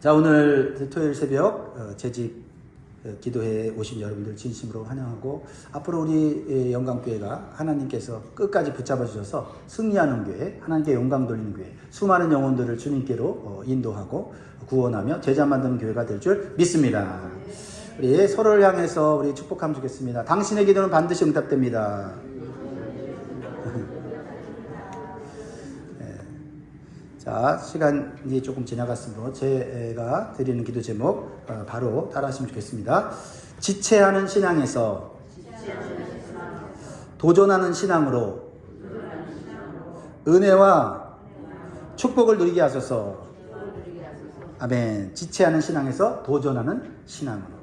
자, 오늘 토요일 새벽 재직 기도회에 오신 여러분들 진심으로 환영하고, 앞으로 우리 영광교회가 하나님께서 끝까지 붙잡아 주셔서 승리하는 교회, 하나님께 영광 돌리는 교회, 수많은 영혼들을 주님께로 인도하고 구원하며 제자 만드는 교회가 될 줄 믿습니다. 우리 서로를 향해서 우리 축복함 주겠습니다. 당신의 기도는 반드시 응답됩니다. 자, 시간이 조금 지나갔으므로 제가 드리는 기도 제목 바로 따라하시면 좋겠습니다. 지체하는 신앙에서 도전하는 신앙으로 은혜와 축복을 누리게 하소서. 아멘. 지체하는 신앙에서 도전하는 신앙으로.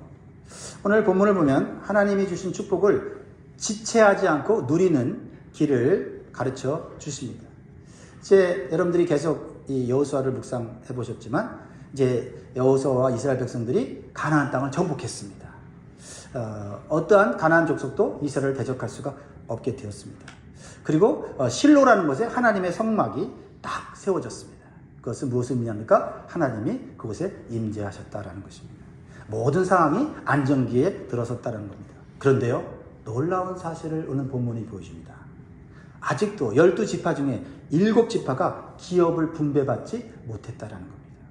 오늘 본문을 보면 하나님이 주신 축복을 지체하지 않고 누리는 길을 가르쳐 주십니다. 이제 여러분들이 계속 이 여호수아를 묵상해 보셨지만, 이제 여호수아와 이스라엘 백성들이 가나안 땅을 정복했습니다. 어떠한 가나안 족속도 이스라엘을 대적할 수가 없게 되었습니다. 그리고 실로라는 곳에 하나님의 성막이 딱 세워졌습니다. 그것은 무엇을 의미합니까? 하나님이 그곳에 임재하셨다라는 것입니다. 모든 상황이 안정기에 들어섰다는 겁니다. 그런데요, 놀라운 사실을 오늘 본문이 보여줍니다. 아직도 12지파 중에 7지파가 기업을 분배받지 못했다라는 겁니다.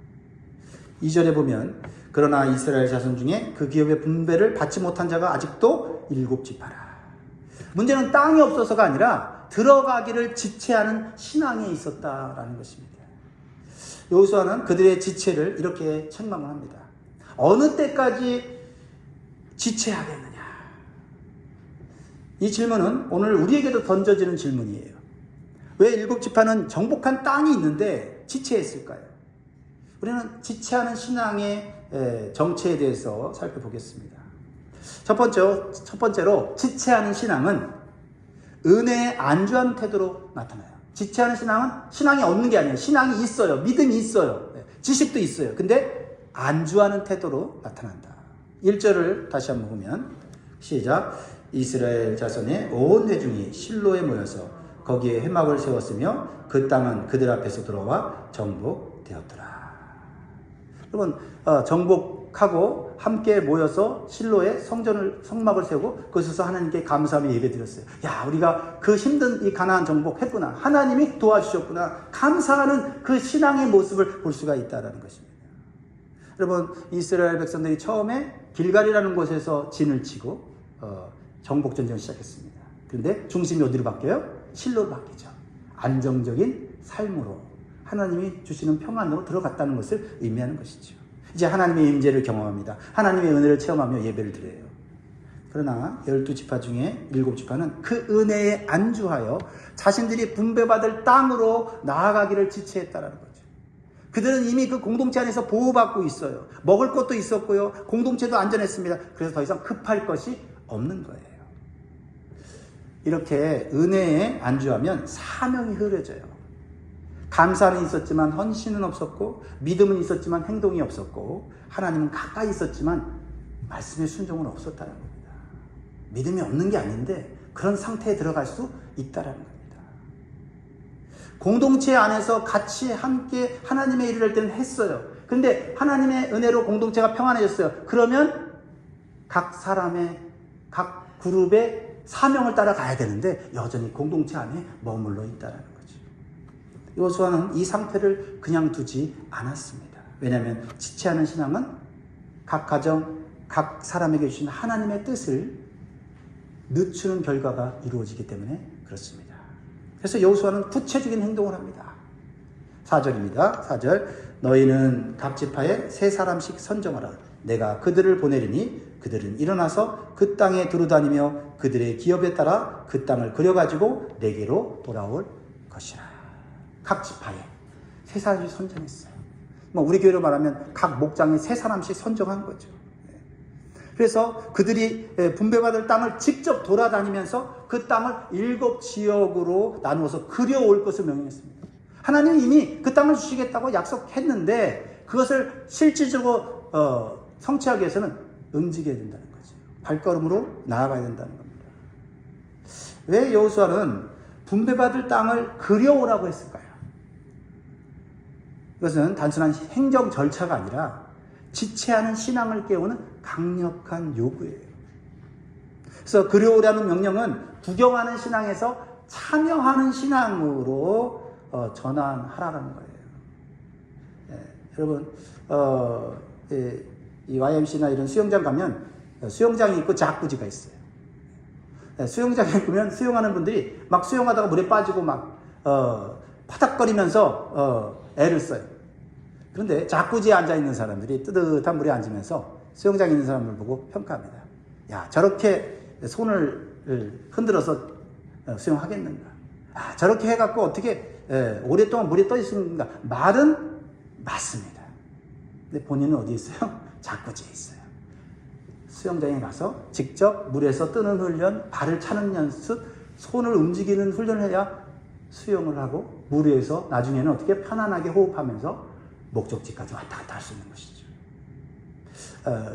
2절에 보면, 그러나 이스라엘 자손 중에 그 기업의 분배를 받지 못한 자가 아직도 7지파라. 문제는 땅이 없어서가 아니라 들어가기를 지체하는 신앙에 있었다라는 것입니다. 여호수아는 그들의 지체를 이렇게 책망을 합니다. 어느 때까지 지체하겠느냐? 이 질문은 오늘 우리에게도 던져지는 질문이에요. 왜 7지파는 정복한 땅이 있는데 지체했을까요? 우리는 지체하는 신앙의 정체에 대해서 살펴보겠습니다. 첫 번째로 지체하는 신앙은 은혜에 안주하는 태도로 나타나요. 지체하는 신앙은 신앙이 없는 게 아니에요. 신앙이 있어요. 믿음이 있어요. 지식도 있어요. 근데 안주하는 태도로 나타난다. 1절을 다시 한번 보면, 시작. 이스라엘 자손의 온 회중이 실로에 모여서 거기에 회막을 세웠으며 그 땅은 그들 앞에서 들어와 정복되었더라. 여러분, 정복하고 함께 모여서 실로에 성막을 세우고 그곳에서 하나님께 감사하며 예배드렸어요. 야, 우리가 그 힘든 이 가나안 정복했구나. 하나님이 도와주셨구나. 감사하는 그 신앙의 모습을 볼 수가 있다는 것입니다. 여러분, 이스라엘 백성들이 처음에 길갈이라는 곳에서 진을 치고 정복전쟁을 시작했습니다. 그런데 중심이 어디로 바뀌어요? 실로로 바뀌죠. 안정적인 삶으로, 하나님이 주시는 평안으로 들어갔다는 것을 의미하는 것이죠. 이제 하나님의 임재를 경험합니다. 하나님의 은혜를 체험하며 예배를 드려요. 그러나 12지파 중에 7지파는 그 은혜에 안주하여 자신들이 분배받을 땅으로 나아가기를 지체했다는 거죠. 그들은 이미 그 공동체 안에서 보호받고 있어요. 먹을 것도 있었고요. 공동체도 안전했습니다. 그래서 더 이상 급할 것이 없는 거예요. 이렇게 은혜에 안주하면 사명이 흐려져요. 감사는 있었지만 헌신은 없었고, 믿음은 있었지만 행동이 없었고, 하나님은 가까이 있었지만 말씀의 순종은 없었다는 겁니다. 믿음이 없는 게 아닌데 그런 상태에 들어갈 수 있다는 겁니다. 공동체 안에서 같이 함께 하나님의 일을 할 때는 했어요. 근데 하나님의 은혜로 공동체가 평안해졌어요. 그러면 각 사람의, 각 그룹의 사명을 따라가야 되는데 여전히 공동체 안에 머물러 있다는 거죠. 여호수아는 이 상태를 그냥 두지 않았습니다. 왜냐하면 지체하는 신앙은 각 가정, 각 사람에게 주신 하나님의 뜻을 늦추는 결과가 이루어지기 때문에 그렇습니다. 그래서 여호수아는 구체적인 행동을 합니다. 4절입니다. 4절. 너희는 각 지파에 3사람씩 선정하라. 내가 그들을 보내리니 그들은 일어나서 그 땅에 두루다니며 그들의 기업에 따라 그 땅을 그려가지고 내게로 돌아올 것이라. 각 지파에 3사람씩 선정했어요. 우리 교회로 말하면 각 목장에 3사람씩 선정한 거죠. 그래서 그들이 분배받을 땅을 직접 돌아다니면서 그 땅을 7지역으로 나누어서 그려올 것을 명령했습니다. 하나님이 이미 그 땅을 주시겠다고 약속했는데 그것을 실질적으로 성취하기 위해서는 움직여야 된다는 거죠. 발걸음으로 나아가야 된다는 겁니다. 왜 여호수아는 분배받을 땅을 그려오라고 했을까요? 이것은 단순한 행정 절차가 아니라 지체하는 신앙을 깨우는 강력한 요구예요. 그래서 그리오라는 명령은 구경하는 신앙에서 참여하는 신앙으로 전환하라는 거예요. 여러분, 이 YMC나 이런 수영장 가면 수영장이 있고 자쿠지가 있어요. 수영장에 보면 수영하는 분들이 막 수영하다가 물에 빠지고 막 파닥거리면서 애를 써요. 그런데 자쿠지에 앉아 있는 사람들이 뜨뜻한 물에 앉으면서 수영장에 있는 사람을 보고 평가합니다. 야, 저렇게 손을 흔들어서 수영하겠는가? 아, 저렇게 해갖고 어떻게 오랫동안 물에 떠 있는가? 말은 맞습니다. 근데 본인은 어디 있어요? 자쿠지에 있어요. 수영장에 가서 직접 물에서 뜨는 훈련, 발을 차는 연습, 손을 움직이는 훈련을 해야 수영을 하고 물 위에서 나중에는 어떻게 편안하게 호흡하면서 목적지까지 왔다 갔다 할 수 있는 것이죠.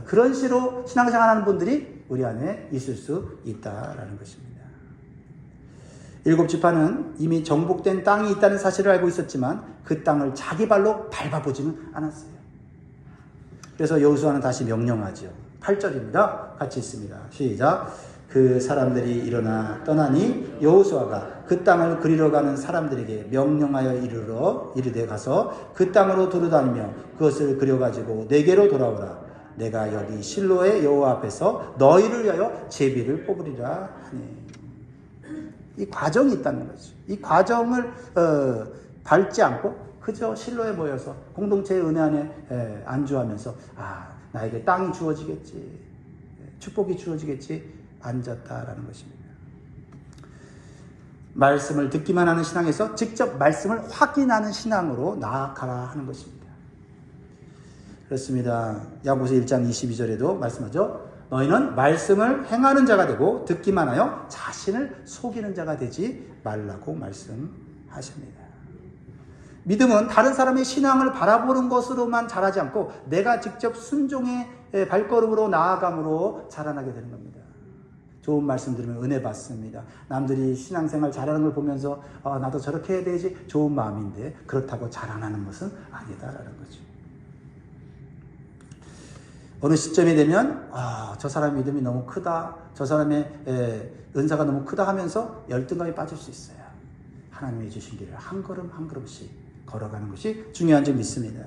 그런 식으로 신앙생활하는 분들이 우리 안에 있을 수 있다라는 것입니다. 일곱 지파는 이미 정복된 땅이 있다는 사실을 알고 있었지만 그 땅을 자기 발로 밟아보지는 않았어요. 그래서 여호수아는 다시 명령하죠. 8절입니다. 같이 있습니다. 시작. 그 사람들이 일어나 떠나니 여호수아가 그 땅을 그리러 가는 사람들에게 명령하여 이르되 가서 그 땅으로 두루다니며 그것을 그려가지고 내게로 돌아오라. 내가 여기 실로의 여호와 앞에서 너희를 위하여 제비를 뽑으리라 하니. 이 과정이 있다는 거죠. 이 과정을 밟지 않고 그저 실로에 모여서 공동체의 은혜 안에 안주하면서 나에게 땅이 주어지겠지, 축복이 주어지겠지 앉았다라는 것입니다. 말씀을 듣기만 하는 신앙에서 직접 말씀을 확인하는 신앙으로 나아가라 하는 것입니다. 그렇습니다. 야고보서 1장 22절에도 말씀하죠. 너희는 말씀을 행하는 자가 되고 듣기만 하여 자신을 속이는 자가 되지 말라고 말씀하십니다. 믿음은 다른 사람의 신앙을 바라보는 것으로만 자라지 않고 내가 직접 순종의 발걸음으로 나아감으로 자라나게 되는 겁니다. 좋은 말씀 들으면 은혜 받습니다. 남들이 신앙생활 잘하는 걸 보면서 나도 저렇게 해야 되지 좋은 마음인데 그렇다고 자라나는 것은 아니다라는 거죠. 어느 시점이 되면 저 사람의 믿음이 너무 크다, 저 사람의 은사가 너무 크다 하면서 열등감에 빠질 수 있어요. 하나님이 주신 길을 한 걸음 한 걸음씩 걸어가는 것이 중요한 줄 믿습니다.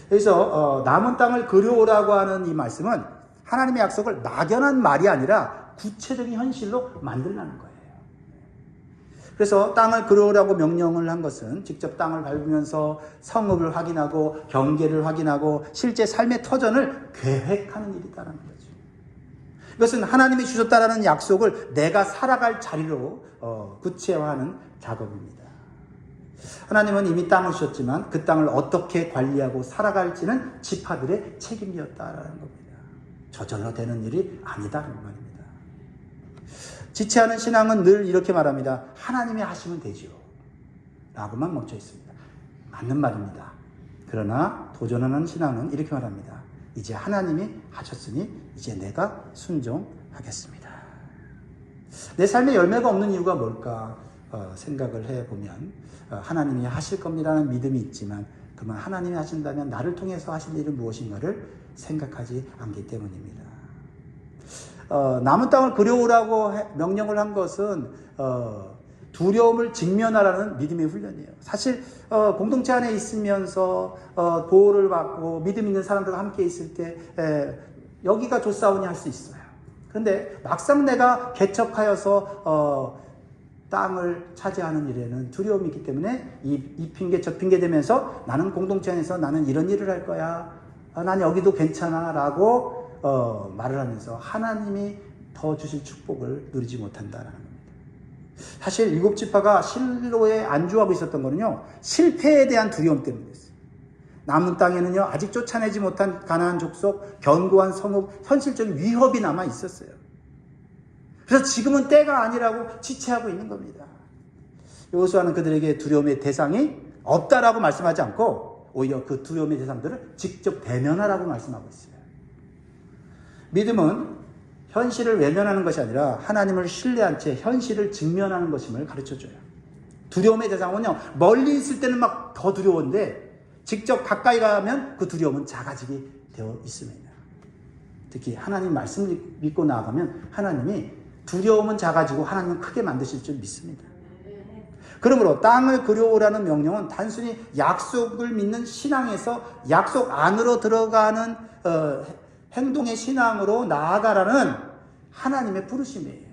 그래서 남은 땅을 그려오라고 하는 이 말씀은 하나님의 약속을 막연한 말이 아니라 구체적인 현실로 만들라는 거예요. 그래서 땅을 그려오라고 명령을 한 것은 직접 땅을 밟으면서 성읍을 확인하고 경계를 확인하고 실제 삶의 터전을 계획하는 일이다라는 거죠. 이것은 하나님이 주셨다라는 약속을 내가 살아갈 자리로 구체화하는 작업입니다. 하나님은 이미 땅을 주셨지만 그 땅을 어떻게 관리하고 살아갈지는 지파들의 책임이었다라는 겁니다. 저절로 되는 일이 아니다라는 말입니다. 지체하는 신앙은 늘 이렇게 말합니다. 하나님이 하시면 되지요 라고만 멈춰 있습니다. 맞는 말입니다. 그러나 도전하는 신앙은 이렇게 말합니다. 이제 하나님이 하셨으니 이제 내가 순종하겠습니다. 내 삶에 열매가 없는 이유가 뭘까 생각을 해보면 하나님이 하실 겁니다라는 믿음이 있지만 그러면 하나님이 하신다면 나를 통해서 하실 일은 무엇인가를 생각하지 않기 때문입니다. 남은 땅을 그려오라고 명령을 한 것은 두려움을 직면하라는 믿음의 훈련이에요. 사실 공동체 안에 있으면서 보호를 받고 믿음 있는 사람들과 함께 있을 때 여기가 좋사오니 할 수 있어요. 그런데 막상 내가 개척하여서 땅을 차지하는 일에는 두려움이 있기 때문에 이 핑계 저 핑계 대면서 나는 공동체 안에서 나는 이런 일을 할 거야. 난 여기도 괜찮아 라고 말을 하면서 하나님이 더 주실 축복을 누리지 못한다라는 겁니다. 사실 일곱 지파가 실로에 안주하고 있었던 거는요, 실패에 대한 두려움 때문이었어요. 남은 땅에는요, 아직 쫓아내지 못한 가나안 족속, 견고한 성읍, 현실적인 위협이 남아 있었어요. 그래서 지금은 때가 아니라고 지체하고 있는 겁니다. 여호수아는 그들에게 두려움의 대상이 없다라고 말씀하지 않고 오히려 그 두려움의 대상들을 직접 대면하라고 말씀하고 있어요. 믿음은 현실을 외면하는 것이 아니라 하나님을 신뢰한 채 현실을 직면하는 것임을 가르쳐줘요. 두려움의 대상은요, 멀리 있을 때는 막 더 두려운데 직접 가까이 가면 그 두려움은 작아지게 되어 있습니다. 특히 하나님 말씀을 믿고 나아가면 하나님이 두려움은 작아지고 하나님은 크게 만드실 줄 믿습니다. 그러므로 땅을 그려오라는 명령은 단순히 약속을 믿는 신앙에서 약속 안으로 들어가는 행동의 신앙으로 나아가라는 하나님의 부르심이에요.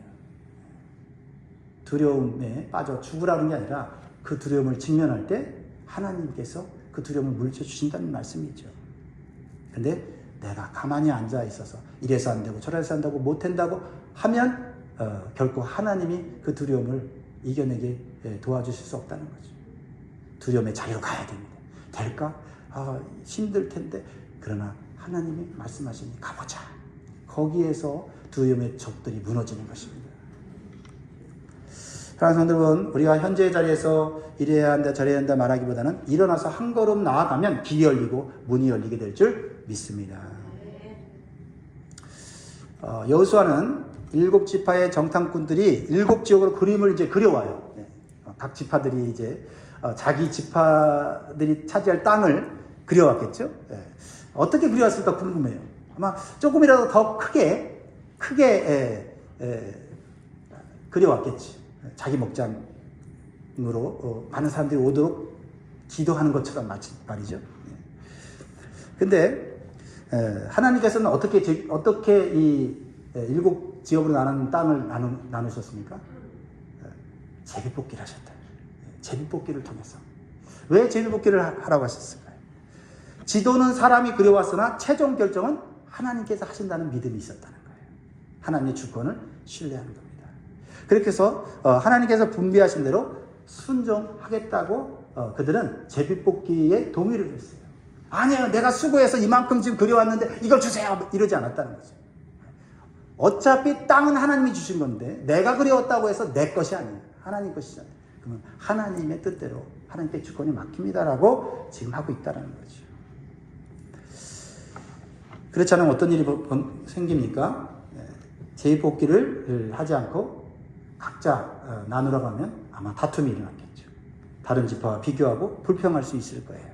두려움에 빠져 죽으라는 게 아니라 그 두려움을 직면할 때 하나님께서 그 두려움을 물리쳐 주신다는 말씀이죠. 근데 내가 가만히 앉아 있어서 이래서 안 되고 저래서 안 되고 못 한다고 하면 결코 하나님이 그 두려움을 이겨내게 도와주실 수 없다는 거죠. 두려움의 자리로 가야 됩니다. 될까? 힘들 텐데. 그러나 하나님이 말씀하시니 가보자. 거기에서 두려움의 적들이 무너지는 것입니다. 사랑하는 성도 여러분, 우리가 현재의 자리에서 이래야 한다 저래야 한다 말하기보다는 일어나서 한 걸음 나아가면 길이 열리고 문이 열리게 될 줄 믿습니다. 여호수아는 7지파의 정탐꾼들이 7지역으로 그림을 이제 그려와요. 각 지파들이 이제 자기 지파들이 차지할 땅을 그려왔겠죠. 어떻게 그려왔을까 궁금해요. 아마 조금이라도 더 크게 그려왔겠지. 자기 목장으로 많은 사람들이 오도록 기도하는 것처럼 말이죠. 근데 하나님께서는 어떻게 이 7지역으로 나눈 땅을 나누셨습니까? 제비뽑기를 하셨다. 제비뽑기를 통해서. 왜 제비뽑기를 하라고 하셨을까요? 지도는 사람이 그려왔으나 최종 결정은 하나님께서 하신다는 믿음이 있었다는 거예요. 하나님의 주권을 신뢰하는 겁니다. 그렇게 해서 하나님께서 분비하신 대로 순종하겠다고 그들은 제비뽑기에 동의를 했어요. 아니요, 내가 수고해서 이만큼 지금 그려왔는데 이걸 주세요, 이러지 않았다는 거죠. 어차피 땅은 하나님이 주신 건데 내가 그려왔다고 해서 내 것이 아니에요. 하나님 것이잖아요. 그러면 하나님의 뜻대로 하나님께 주권이 맡깁니다라고 지금 하고 있다는 거죠. 그렇지 않으면 어떤 일이 생깁니까? 제비뽑기를 하지 않고 각자 나누라고 하면 아마 다툼이 일어났겠죠. 다른 지파와 비교하고 불평할 수 있을 거예요.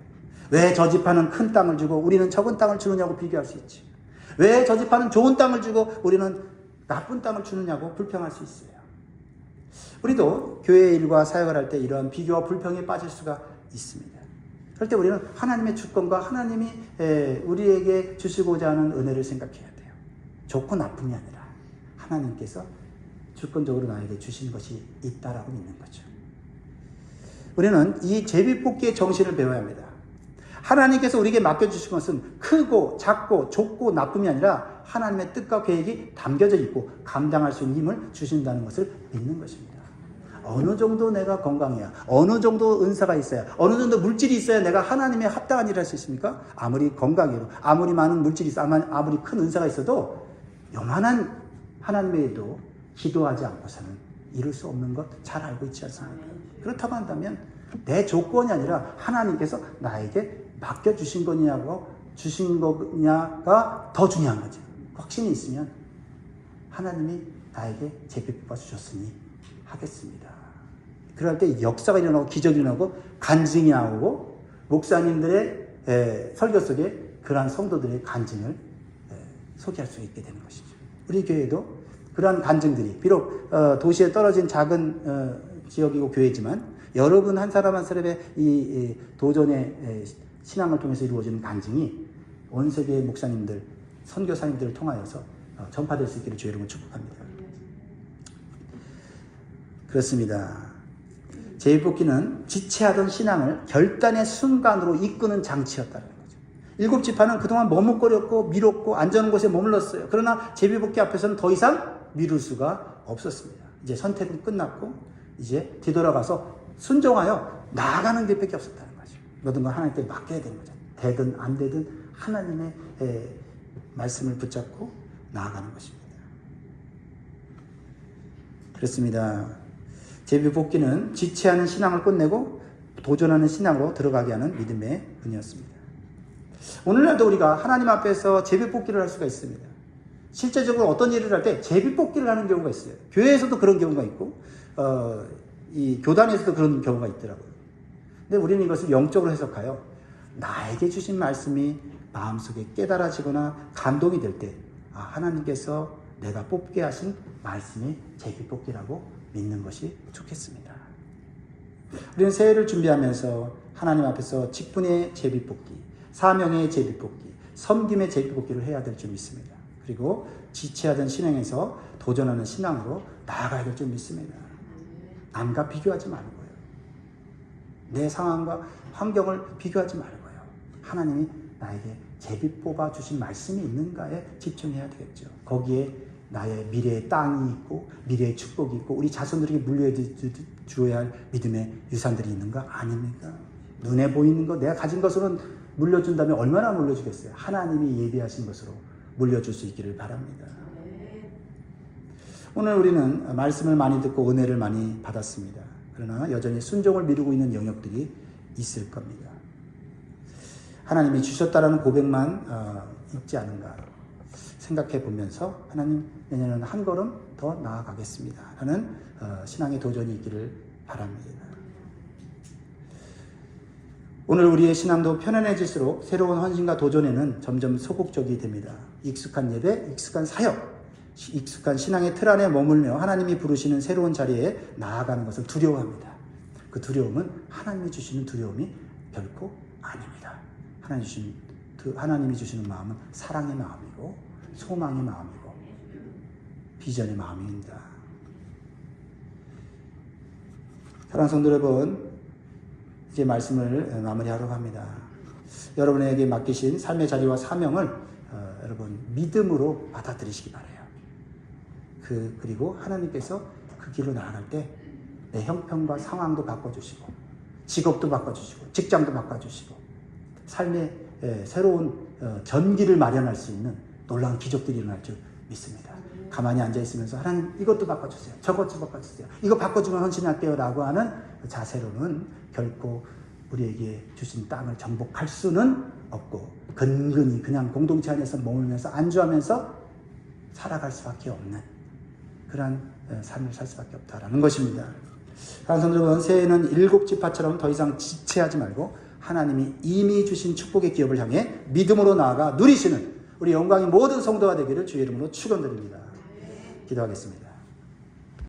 왜 저 지파는 큰 땅을 주고 우리는 적은 땅을 주느냐고 비교할 수 있죠. 왜 저 지파는 좋은 땅을 주고 우리는 나쁜 땅을 주느냐고 불평할 수 있어요. 우리도 교회 일과 사역을 할 때 이러한 비교와 불평에 빠질 수가 있습니다. 그럴 때 우리는 하나님의 주권과 하나님이 우리에게 주시고자 하는 은혜를 생각해야 돼요. 좋고 나쁨이 아니라 하나님께서 주권적으로 나에게 주신 것이 있다라고 믿는 거죠. 우리는 이 제비뽑기의 정신을 배워야 합니다. 하나님께서 우리에게 맡겨주신 것은 크고 작고 좁고 나쁨이 아니라 하나님의 뜻과 계획이 담겨져 있고 감당할 수 있는 힘을 주신다는 것을 믿는 것입니다. 어느 정도 내가 건강해야, 어느 정도 은사가 있어야, 어느 정도 물질이 있어야 내가 하나님의 합당한 일을 할 수 있습니까? 아무리 건강해도, 아무리 많은 물질이 있어, 아무리 큰 은사가 있어도 요만한 하나님의 일도 기도하지 않고서는 이룰 수 없는 것 잘 알고 있지 않습니까? 그렇다고 한다면 내 조건이 아니라 하나님께서 나에게 맡겨주신 거냐가 더 중요한 거죠. 확신이 있으면 하나님이 나에게 제비뽑아 주셨으니 하겠습니다. 그럴 때 역사가 일어나고 기적이 일어나고 간증이 나오고 목사님들의 설교 속에 그러한 성도들의 간증을 소개할 수 있게 되는 것이죠. 우리 교회도 그러한 간증들이 비록 도시에 떨어진 작은 지역이고 교회지만 여러분 한 사람 한 사람의 이 도전의 신앙을 통해서 이루어지는 간증이 온 세계의 목사님들, 선교사님들을 통하여서 전파될 수 있기를 주의 이름으로 축복합니다. 그렇습니다. 제비뽑기는 지체하던 신앙을 결단의 순간으로 이끄는 장치였다는 거죠. 7지파는 그동안 머뭇거렸고 미뤘고 안전한 곳에 머물렀어요. 그러나 제비뽑기 앞에서는 더 이상 미룰 수가 없었습니다. 이제 선택은 끝났고 이제 뒤돌아가서 순종하여 나아가는 길밖에 없었다는 거죠. 모든 걸 하나님께 맡겨야 되는 거죠. 되든 안 되든 하나님의 말씀을 붙잡고 나아가는 것입니다. 그렇습니다. 제비뽑기는 지체하는 신앙을 끝내고 도전하는 신앙으로 들어가게 하는 믿음의 은이었습니다. 오늘날도 우리가 하나님 앞에서 제비뽑기를 할 수가 있습니다. 실제적으로 어떤 일을 할 때 제비뽑기를 하는 경우가 있어요. 교회에서도 그런 경우가 있고 이 교단에서도 그런 경우가 있더라고요. 근데 우리는 이것을 영적으로 해석하여 나에게 주신 말씀이 마음속에 깨달아지거나 감동이 될 때, 하나님께서 내가 뽑게 하신 말씀이 제비뽑기라고 믿는 것이 좋겠습니다. 우리는 새해를 준비하면서 하나님 앞에서 직분의 제비뽑기, 사명의 제비뽑기, 섬김의 제비뽑기를 해야 될 줄 믿습니다. 그리고 지체하던 신앙에서 도전하는 신앙으로 나아가야 될 줄 믿습니다. 남과 비교하지 말고요. 내 상황과 환경을 비교하지 말고요. 하나님이 나에게 제비 뽑아 주신 말씀이 있는가에 집중해야 되겠죠. 거기에 나의 미래의 땅이 있고 미래의 축복이 있고 우리 자손들에게 물려주어야 할 믿음의 유산들이 있는가 아닙니까? 눈에 보이는 것, 내가 가진 것으로는 물려준다면 얼마나 물려주겠어요? 하나님이 예비하신 것으로 물려줄 수 있기를 바랍니다. 오늘 우리는 말씀을 많이 듣고 은혜를 많이 받았습니다. 그러나 여전히 순종을 미루고 있는 영역들이 있을 겁니다. 하나님이 주셨다라는 고백만 있지 않은가 생각해 보면서 하나님, 내년에는 한 걸음 더 나아가겠습니다 라는 신앙의 도전이 있기를 바랍니다. 오늘 우리의 신앙도 편안해질수록 새로운 헌신과 도전에는 점점 소극적이 됩니다. 익숙한 예배, 익숙한 사역, 익숙한 신앙의 틀 안에 머물며 하나님이 부르시는 새로운 자리에 나아가는 것을 두려워합니다. 그 두려움은 하나님이 주시는 두려움이 결코 아닙니다. 하나님이 주시는 마음은 사랑의 마음이고 소망의 마음이고 비전의 마음입니다. 사랑하는 성도 여러분, 이제 말씀을 마무리하려고 합니다. 여러분에게 맡기신 삶의 자리와 사명을 여러분 믿음으로 받아들이시기 바라요. 그리고 하나님께서 그 길로 나아갈 때 내 형편과 상황도 바꿔주시고 직업도 바꿔주시고 직장도 바꿔주시고 삶의 새로운 전기를 마련할 수 있는 놀라운 기적들이 일어날 줄 믿습니다. 가만히 앉아있으면서 하나님 이것도 바꿔주세요. 저것도 바꿔주세요. 이거 바꿔주면 헌신할게요 라고 하는 자세로는 결코 우리에게 주신 땅을 정복할 수는 없고 근근히 그냥 공동체 안에서 머물면서 안주하면서 살아갈 수밖에 없는 그런 삶을 살 수밖에 없다라는 것입니다. 사랑하는 여러분, 새해는 일곱 지파처럼 더 이상 지체하지 말고 하나님이 이미 주신 축복의 기업을 향해 믿음으로 나아가 누리시는 우리 영광의 모든 성도가 되기를 주의 이름으로 축원드립니다. 기도하겠습니다.